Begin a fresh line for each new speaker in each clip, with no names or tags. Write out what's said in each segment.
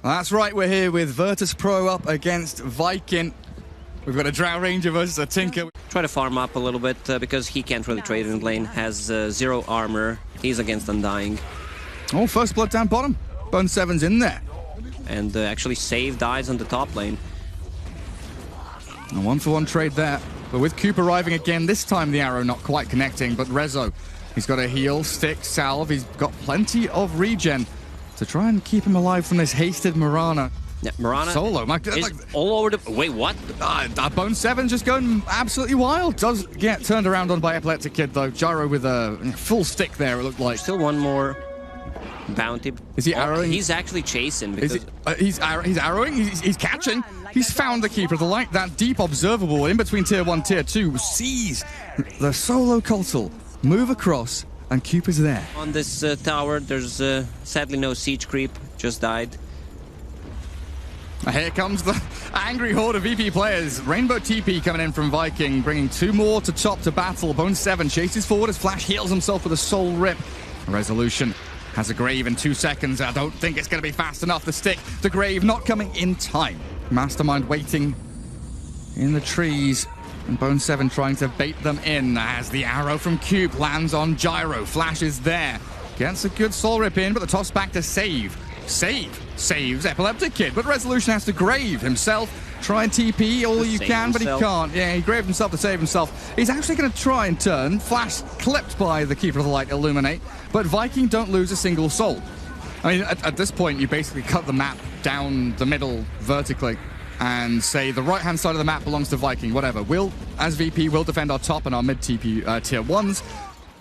That's right, we're here with Virtus.pro up against Viking. We've got a Drow Ranger versus a Tinker.
Try to farm up a little bit because he can't really trade in lane, has 0 armor, he's against Undying.
Oh, first blood down bottom. Bone 7's in there.
And actually Save dies on the top lane.
A 1-for-1 trade there. But with Coop arriving again, this time the arrow not quite connecting, but Rezo, he's got a heal, stick, salve, he's got plenty of regen to try and keep him alive from this hasted Mirana.
Yeah, Mirana
solo
is all over the... Wait, what?
Bone 7 just going absolutely wild. Does get turned around on by Epileptic Kid, though. Gyro with a full stick there, it looked like.
Still one more bounty.
Is he arrowing?
He's actually chasing. Because
he's arrowing? He's catching. He's found the Keeper of the Light. That deep observable in between Tier 1 Tier 2 sees the solo Cultal move across, and Coop is there.
On this tower, there's sadly no siege creep. Just died.
Here comes the angry horde of VP players. Rainbow TP coming in from Viking, bringing 2 more to top to battle. Bone 7 chases forward as Flash heals himself with a soul rip. Resolution has a grave in 2 seconds. I don't think it's going to be fast enough. The stick, the grave not coming in time. Mastermind waiting in the trees. And Bone 7 trying to bait them in as the arrow from Cube lands on Gyro. Flash is there. Gets a good soul rip in, but the toss back to Save. Saves Epileptic Kid, but Resolution has to grave himself. Try and TP all you can, but he can't. Yeah, he graved himself to save himself. He's actually going to try and turn. Flash clipped by the Keeper of the Light, Illuminate, but Viking don't lose a single soul. I mean, at this point, you basically cut the map down the middle vertically and say the right-hand side of the map belongs to Viking, whatever. We'll, as VP, will defend our top and our mid-TP tier 1s.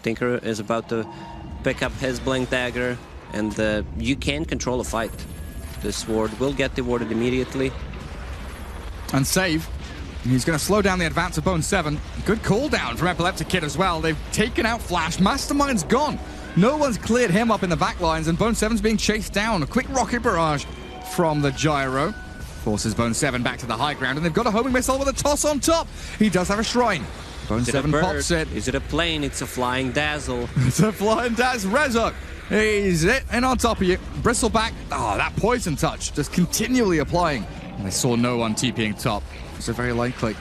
Tinker is about to pick up his Blink Dagger, and you can control a fight. The sword will get rewarded immediately.
And Save. He's going to slow down the advance of Bone 7. Good call down from Epileptic Kid as well. They've taken out Flash. Mastermind's gone. No one's cleared him up in the back lines, and Bone 7's being chased down. A quick rocket barrage from the Gyro forces Bone 7 back to the high ground, and they've got a homing missile with a toss on top. He does have a shrine. Bone 7 pops it.
Is it a plane? It's a flying dazzle.
It's a flying dazzle. Rezo. He's it, and on top of you. Bristleback. Oh, that poison touch just continually applying. And they saw no one TPing top. So very likely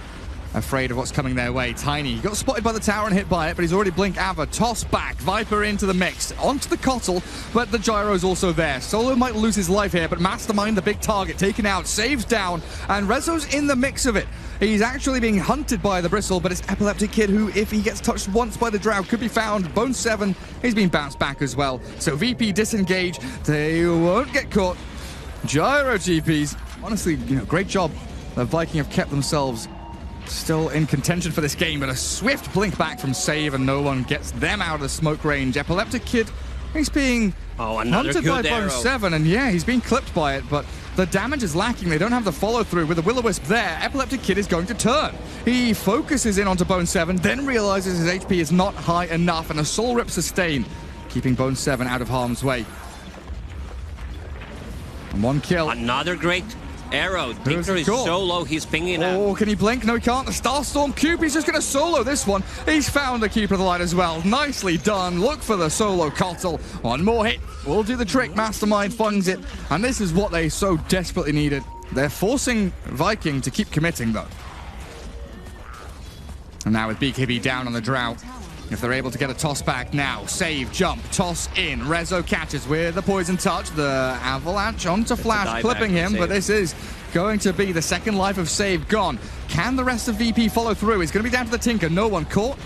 afraid of what's coming their way. Tiny, he got spotted by the tower and hit by it, but he's already blinked Ava. Toss back, Viper into the mix, onto the Cottle, but the Gyro's also there. Solo might lose his life here, but Mastermind, the big target, taken out, Saves down, and Rezo's in the mix of it. He's actually being hunted by the Bristle, but it's Epileptic Kid who, if he gets touched once by the Drow, could be found. Bone 7, he's been bounced back as well. So VP disengage, they won't get caught. Gyro TPs, honestly, great job. The Viking have kept themselves still in contention for this game, but a swift blink back from Save, and no one gets them out of the smoke range. Epileptic Kid, he's being hunted by Bone 7, and yeah, he's being clipped by it, but the damage is lacking. They don't have the follow-through. With the Will-O-Wisp there, Epileptic Kid is going to turn. He focuses in onto Bone 7, then realizes his HP is not high enough, and a soul rip sustain, keeping Bone 7 out of harm's way. And 1 kill.
Another great arrow. Tinker is so low, he's pinging out.
Oh, can he blink? No, he can't. The Starstorm Cube, he's just going to solo this one. He's found the Keeper of the Light as well. Nicely done. Look for the solo Cottle. 1 more hit will do the trick. Mastermind funds it. And this is what they so desperately needed. They're forcing Viking to keep committing, though. And now with BKB down on the Drow. If they're able to get a toss back now, Save, jump, toss in. Rezo catches with the poison touch. The avalanche onto Flash, clipping him, but this is going to be the second life of Save gone. Can the rest of VP follow through? It's going to be down to the Tinker. No one caught.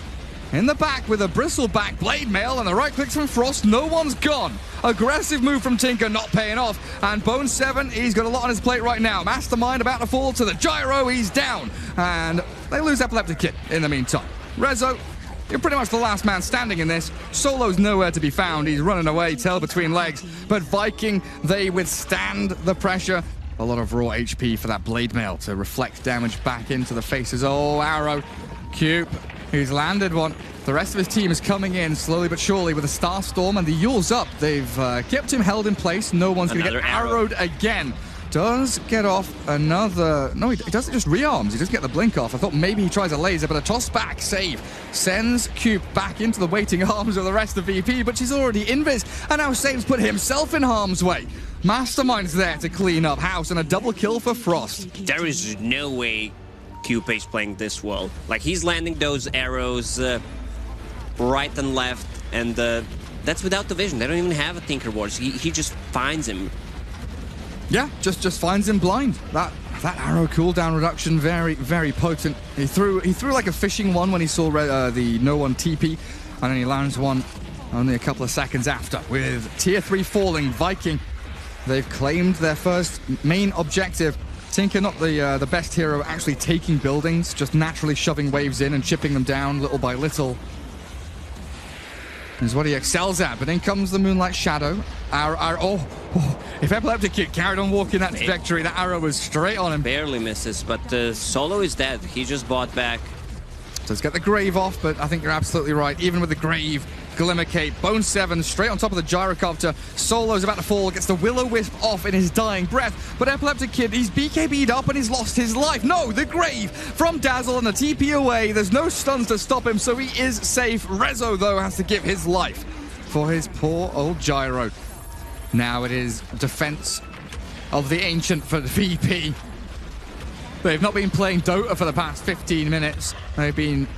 In the back with a bristleback blade mail and the right clicks from Frost. No one's gone. Aggressive move from Tinker, not paying off. And Bone 7, he's got a lot on his plate right now. Mastermind about to fall to the Gyro. He's down. And they lose Epileptic Kid in the meantime. Rezo, you're pretty much the last man standing in this. Solo's nowhere to be found. He's running away, tail between legs. But Viking, they withstand the pressure. A lot of raw HP for that blade mail to reflect damage back into the faces. Oh, arrow. Cube, he's landed one. The rest of his team is coming in slowly but surely with a Starstorm, and the Yule's up. They've kept him held in place. No one's going to get arrowed again. Does get off another... No, he doesn't just rearms. He doesn't get the blink off. I thought maybe he tries a laser, but a toss back Save sends Cube back into the waiting arms of the rest of VP, but she's already invis, and now Save's put himself in harm's way. Mastermind's there to clean up house and a double kill for Frost.
There is no way Cupid's playing this well. Like, he's landing those arrows right and left, and that's without the vision. They don't even have a Tinker Wars. He just finds him.
Yeah, just finds him blind. That arrow cooldown reduction, very, very potent. He threw like a fishing one when he saw the no one TP, and then he lands one only a couple of seconds after. With tier 3 falling, Viking, they've claimed their first main objective. Tinker, not the best hero, actually taking buildings, just naturally shoving waves in and chipping them down little by little. Is what he excels at, but in comes the Moonlight Shadow. If Epileptic Kid carried on walking that trajectory, that arrow was straight on him.
Barely misses, but Solo is dead. He just bought back.
Does get the Grave off, but I think you're absolutely right. Even with the Grave, Glimmer Cape, Bone 7 straight on top of the Gyrocopter. Solo's about to fall, gets the Will-O-Wisp off in his dying breath, but Epileptic Kid, he's BKB'd up and he's lost his life. No, the Grave from Dazzle and the TP away. There's no stuns to stop him, so he is safe. Rezo, though, has to give his life for his poor old Gyro. Now it is defense of the Ancient for the VP. They've not been playing Dota for the past 15 minutes. They've been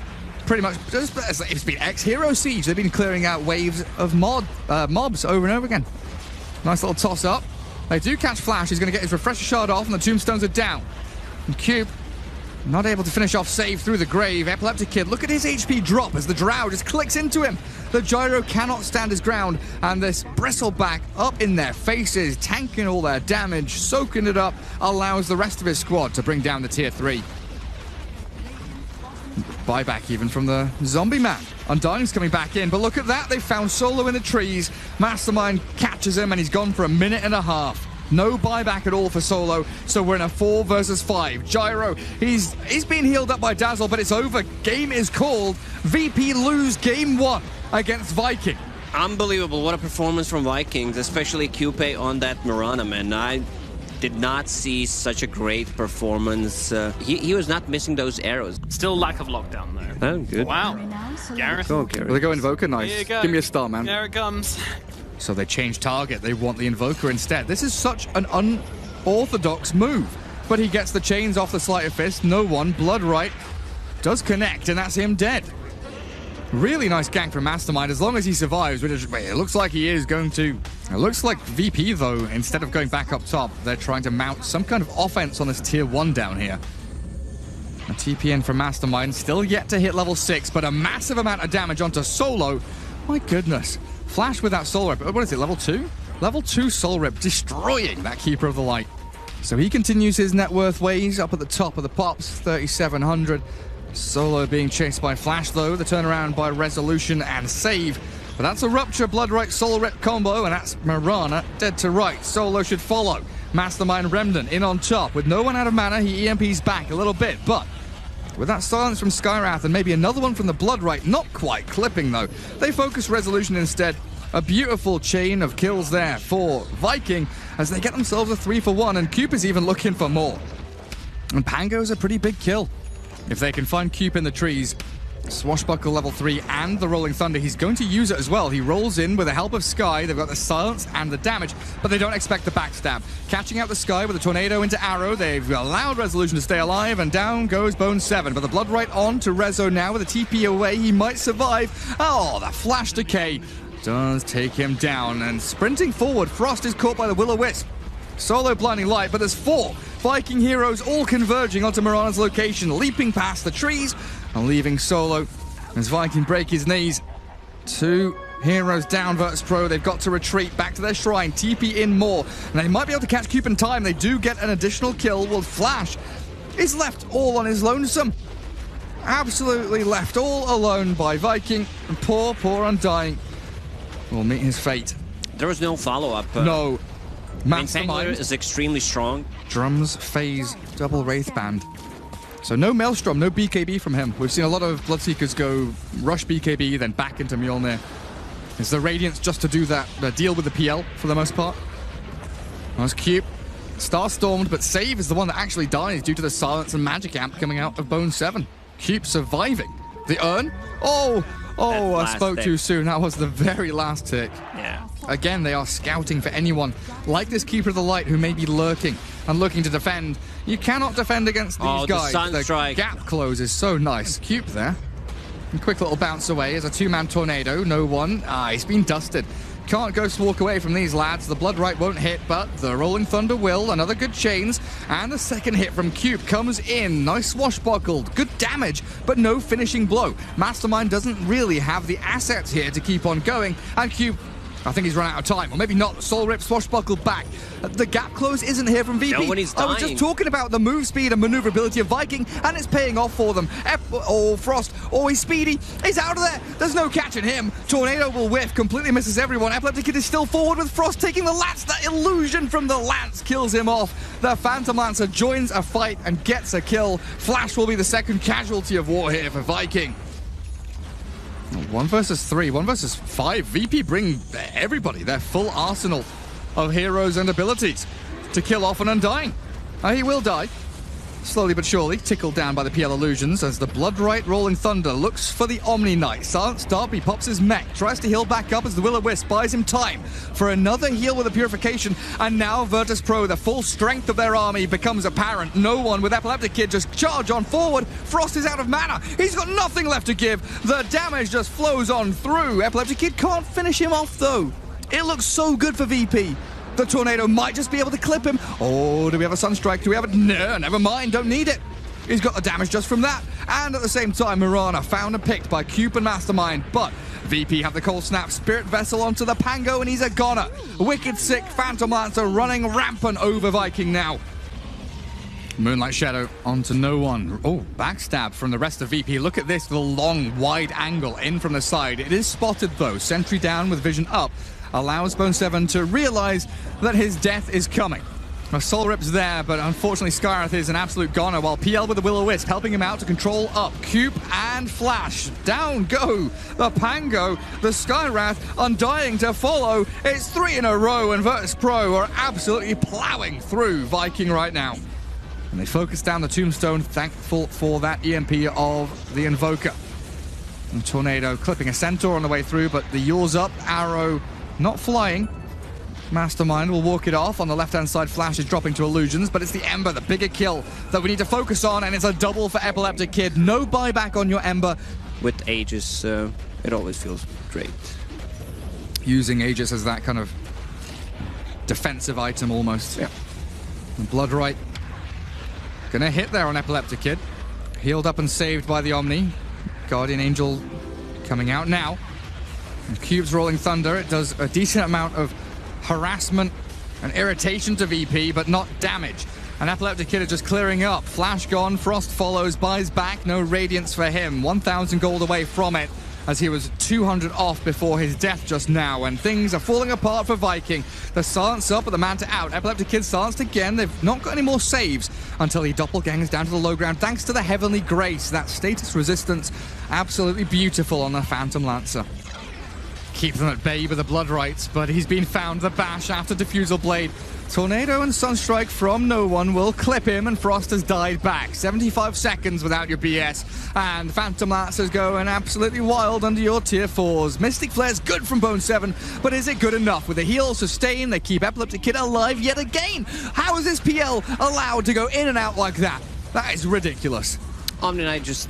pretty much just, it's been X-Hero Siege. They've been clearing out waves of mobs over and over again. Nice little toss up. They do catch Flash. He's going to get his Refresher Shard off, and the Tombstones are down. And Cube not able to finish off save through the Grave. Epileptic Kid, look at his HP drop as the Drow just clicks into him. The Gyro cannot stand his ground, and this Bristleback up in their faces, tanking all their damage, soaking it up, allows the rest of his squad to bring down the tier 3. Buyback even from the Zombie Man. Undying's coming back in, but look at that, they found Solo in the trees. Mastermind catches him, and he's gone for a minute and a half. No buyback at all for Solo, so we're in a 4 versus 5. Gyro, he's being healed up by Dazzle, but it's over. Game is called. VP lose game 1 against Viking.
Unbelievable. What a performance from Vikings, especially Cupid on that Mirana, man. I did not see such a great performance. He was not missing those arrows.
Still lack of lockdown, though.
Oh, good.
Wow. Gareth.
Go on, Gareth.
Well, they go Invoker, nice. Give me a star, man.
There it comes.
So they change target. They want the Invoker instead. This is such an unorthodox move. But he gets the chains off the Sleight of Fist. No one. Bloodright does connect, and that's him dead. Really nice gank from Mastermind. As long as he survives, which it looks like he is going to. It looks like VP, though, instead of going back up top, they're trying to mount some kind of offense on this tier 1 down here. A TPN from Mastermind, still yet to hit level 6, but a massive amount of damage onto Solo. My goodness. Flash with that Soul Rip. What is it, level 2? Level 2 Soul Rip, destroying that Keeper of the Light. So he continues his net worth ways up at the top of the pops, 3,700. Solo being chased by Flash, though. The turnaround by Resolution and Save. But that's a Rupture, Bloodright, Soul Rip combo, and that's Mirana dead to right. Solo should follow. Mastermind Remnant in on top. With no one out of mana, he EMPs back a little bit, but with that silence from Skywrath and maybe another one from the Bloodright, not quite clipping though. They focus Resolution instead. A beautiful chain of kills there for Viking as they get themselves a 3-for-1, and Coop is even looking for more. And Pango's a pretty big kill. If they can find Coop in the trees, Swashbuckle level 3 and the Rolling Thunder, he's going to use it as well. He rolls in with the help of Sky. They've got the silence and the damage, but they don't expect the backstab. Catching out the Sky with a Tornado into Arrow. They've allowed Resolution to stay alive, and down goes Bone 7. But the Bloodright on to Rezo now with a TP away. He might survive. Oh, the Flash Decay does take him down, and sprinting forward, Frost is caught by the Will-O-Wisp. Solo Blinding Light, but there's 4 Viking heroes all converging onto Mirana's location, leaping past the trees and leaving Solo as Viking break his knees. 2 heroes down, Virtus.pro. They've got to retreat back to their shrine, TP in more, and they might be able to catch Coop in time. They do get an additional kill. Well, Flash is left all on his lonesome. Absolutely left all alone by Viking, and poor Undying will meet his fate.
There was no follow-up.
No.
Mastermind is extremely strong.
Drums, Phase, double Wraith Band. So no Maelstrom, no BKB from him. We've seen a lot of Bloodseekers go rush BKB, then back into Mjolnir. Is the Radiance just to do that, deal with the PL for the most part? That's cute. Star Stormed, but Save is the one that actually dies due to the Silence and Magic Amp coming out of Bone 7. Cube surviving. The Urn? Oh, I spoke too soon. That was the very last tick.
Yeah.
Again, they are scouting for anyone like this Keeper of the Light who may be lurking and looking to defend. You cannot defend against these guys. The gap close is so nice. Cube there. And quick little bounce away as a two-man tornado. No one. He's been dusted. Can't Ghost walk away from these lads. The Blood Right won't hit, but the Rolling Thunder will. Another good chains. And the second hit from Cube comes in. Nice swashbuckled. Good damage, but no finishing blow. Mastermind doesn't really have the assets here to keep on going. And Cube, I think he's run out of time. Or maybe not. Soul Rip swashbuckled back. The gap close isn't here from VP.
No one is dying.
I was just talking about the move speed and maneuverability of Viking, and it's paying off for them. Frost, he's speedy. He's out of there. There's no catching him. Tornado will whiff, completely misses everyone. Epileptic Kid is still forward with Frost taking the Lance. That illusion from the Lance kills him off. The Phantom Lancer joins a fight and gets a kill. Flash will be the second casualty of war here for Viking. 1 versus 3, 1 versus 5. VP bring everybody, their full arsenal of heroes and abilities to kill off an Undying. He will die, slowly but surely, tickled down by the PL illusions as the Blood Right Rolling Thunder looks for the Omni Knight. Silence Darby pops his mech, tries to heal back up as the Will-O-Wisp buys him time for another heal with a Purification, and now Virtus.pro, the full strength of their army becomes apparent. No one with Epileptic Kid just charge on forward. Frost is out of mana. He's got nothing left to give. The damage just flows on through. Epileptic Kid can't finish him off though. It looks so good for VP. The Tornado might just be able to clip him. Oh, do we have a Sunstrike? Do we have it? No, never mind. Don't need it. He's got the damage just from that. And at the same time, Mirana found and picked by Cube and Mastermind. But VP have the Cold Snap Spirit Vessel onto the Pango, and he's a goner. Wicked sick Phantom Lancer running rampant over Viking now. Moonlight Shadow onto no one. Oh, backstab from the rest of VP. Look at this, the long, wide angle in from the side. It is spotted, though. Sentry down with vision up allows Bone 7 to realize that his death is coming. Soul Rip's there, but unfortunately Skywrath is an absolute goner, while PL with the Will-O-Wisp helping him out to control up. Cube and Flash. Down go the Pango. The Skywrath Undying to follow. It's 3 in a row, and Virtus.pro are absolutely plowing through Viking right now. And they focus down the Tombstone, thankful for that EMP of the Invoker. And Tornado clipping a Centaur on the way through, but the Yours Up arrow not flying. Mastermind will walk it off. On the left-hand side, Flash is dropping to Illusions, but it's the Ember, the bigger kill that we need to focus on, and it's a double for Epileptic Kid. No buyback on your Ember.
With Aegis, it always feels great.
Using Aegis as that kind of defensive item almost. Yeah. And Blood Right gonna hit there on Epileptic Kid. Healed up and saved by the Omni. Guardian Angel coming out now. And Cube's Rolling Thunder, it does a decent amount of harassment and irritation to VP, but not damage. And Epileptic Kid is just clearing up. Flash gone, Frost follows, buys back, no Radiance for him. 1,000 gold away from it, as he was 200 off before his death just now, and things are falling apart for Viking. The silence up, but the Manta out. Epileptic Kid silenced again. They've not got any more saves until he doppelgangers down to the low ground, thanks to the Heavenly Grace. That status resistance, absolutely beautiful on the Phantom Lancer. Keep them at bay with the Blood Rights, but he's been found. The bash after Diffusal Blade. Tornado and Sunstrike from no one will clip him, and Frost has died back. 75 seconds without your BS, and Phantom Lancers going absolutely wild under your tier 4s. Mystic Flare's good from Bone 7, but is it good enough? With the heal sustain, they keep Epileptic Kid alive yet again. How is this PL allowed to go in and out like that? That is ridiculous.
Omni Knight just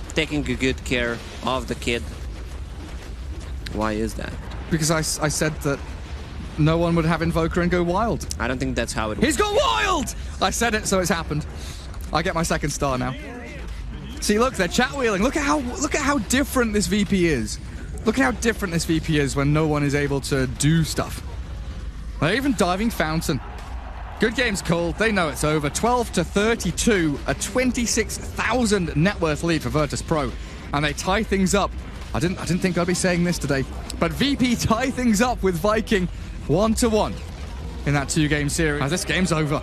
taking good care of the kid. Why is that?
Because I said that no one would have Invoker and go wild.
I don't think that's how it works.
He's gone wild! I said it, so it's happened. I get my second star now. See, look, they're chat wheeling. Look at how different this VP is. Look at how different this VP is when no one is able to do stuff. They're even diving Fountain. Good game's called. They know it's over. 12-32, a 26,000 net worth lead for Virtus.pro, and they tie things up. I didn't think I'd be saying this today, but VP tie things up with Viking 1-1 in that 2-game series. This game's over.